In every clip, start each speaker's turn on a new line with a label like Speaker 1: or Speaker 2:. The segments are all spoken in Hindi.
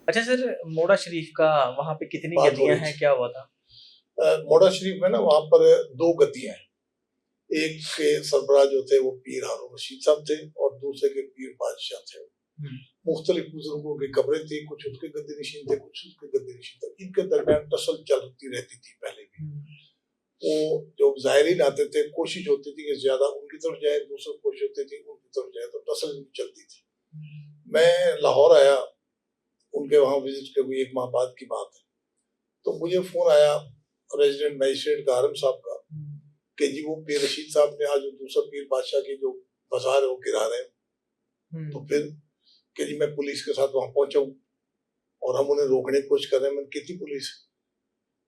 Speaker 1: अच्छा सर, मोड़ा शरीफ का वहाँ पे कितनी
Speaker 2: बात हो
Speaker 1: गद्दियाँ
Speaker 2: रही
Speaker 1: हैं,
Speaker 2: थी।
Speaker 1: क्या हुआ था?
Speaker 2: मोड़ा शरीफ में ना वहाँ पर 2 गद्दियाँ हैं। एक के सरबराह जो थे वो पीर हारून रशीद साहब थे और दूसरे के पीर बादशाह थे। मुख्तलिफ बुजुर्गों की कब्रें थी, कुछ उसके गद्दी नशीन थे, कुछ उसके गद्दी नशीन थे। इनके दरमियान टसल चलती रहती थी पहले भी। वो जो ज़ायरीन आते थे, कोशिश होती थी कि ज़्यादा उनकी तरफ जाए, दूसरी कोशिश होती थी उनकी तरफ जाए, तो टसल चलती थी। मैं लाहौर आया, उनके वहाँ विजिट के हुए 1 माह बाद की बात है। तो मुझे फ़ोन आया रेजिडेंट मजिस्ट्रेट का आरम साहब का कि जी वो पीर रशीद साहब ने आज दूसरा पीर बादशाह की जो बाजार है वो गिरा रहे हैं। तो फिर कि जी मैं पुलिस के साथ वहाँ पहुंचा हूँ और हम उन्हें रोकने की कोशिश कर रहे हैं। मैंने कितनी पुलिस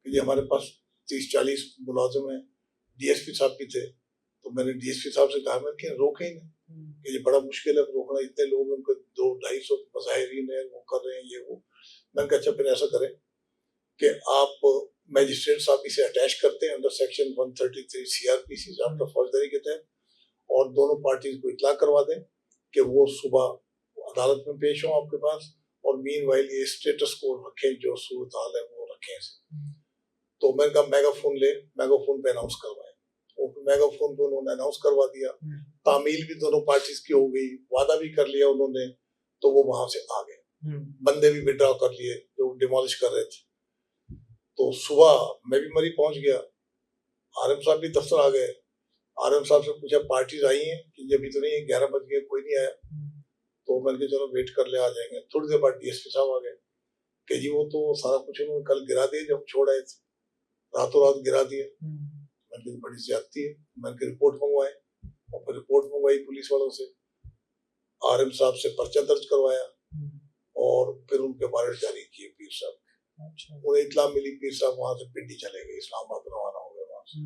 Speaker 2: कि जी हमारे पास 30-40 मुलाजिम हैं, डीएसपी साहब भी थे। तो मैंने डीएसपी साहब से कहा मैंने कि रोके ही नहीं कि ये बड़ा मुश्किल है रोकना, इतने लोग उनको 200-250 मुजाहिरीन है वो कर रहे हैं ये वो। मैंने कहा अच्छा फिर ऐसा करें कि आप मजिस्ट्रेट साहब इसे अटैच करते हैं अंडर सेक्शन 133 सीआरपीसी आपका फौजदारी के तहत और दोनों पार्टीज को इतला करवा दें कि वो सुबह अदालत में पेश हों आपके पास और मीनवाइल ये स्टेटस को रखें, जो सूरत हाल है वो रखें। तो मैंने कहा मेगाफोन ले, मेगाफोन पे अनाउंस करवाए। वो मेगाफोन पे उन्होंने अनाउंस करवा दिया। तामील भी दोनों पार्टीज की हो गई, वादा भी कर लिया उन्होंने, तो वो वहां से आ गए। बंदे भी विड्रॉ कर लिए जो डिमोलिश कर रहे थे। तो सुबह मैं भी मरी पहुंच गया, आरएम साहब भी दफ्तर आ गए। आरएम साहब से पूछा पार्टीज आई हैं कि अभी तो नहीं, 11 बज गए कोई नहीं आया। तो मैंने कहा चलो वेट कर ले आ जाएंगे। थोड़ी देर बाद डीएसपी साहब आ गए कि जी वो तो सारा कुछ उन्होंने कल गिरा दिया जब छोड़ आए थे, रातों रात गिरा दिया। मैंने बड़ी ज्यादती है। मैंने रिपोर्ट मंगवाए और फिर रिपोर्ट मंगवाई पुलिस वालों से, आरएम साहब से पर्चा दर्ज करवाया और फिर उनके वारंट जारी किए पीर साहब। उन्हें इतला मिली, पीर साहब वहां से पिंडी चले गए, इस्लामाबाद रवाना हो गए वहां से।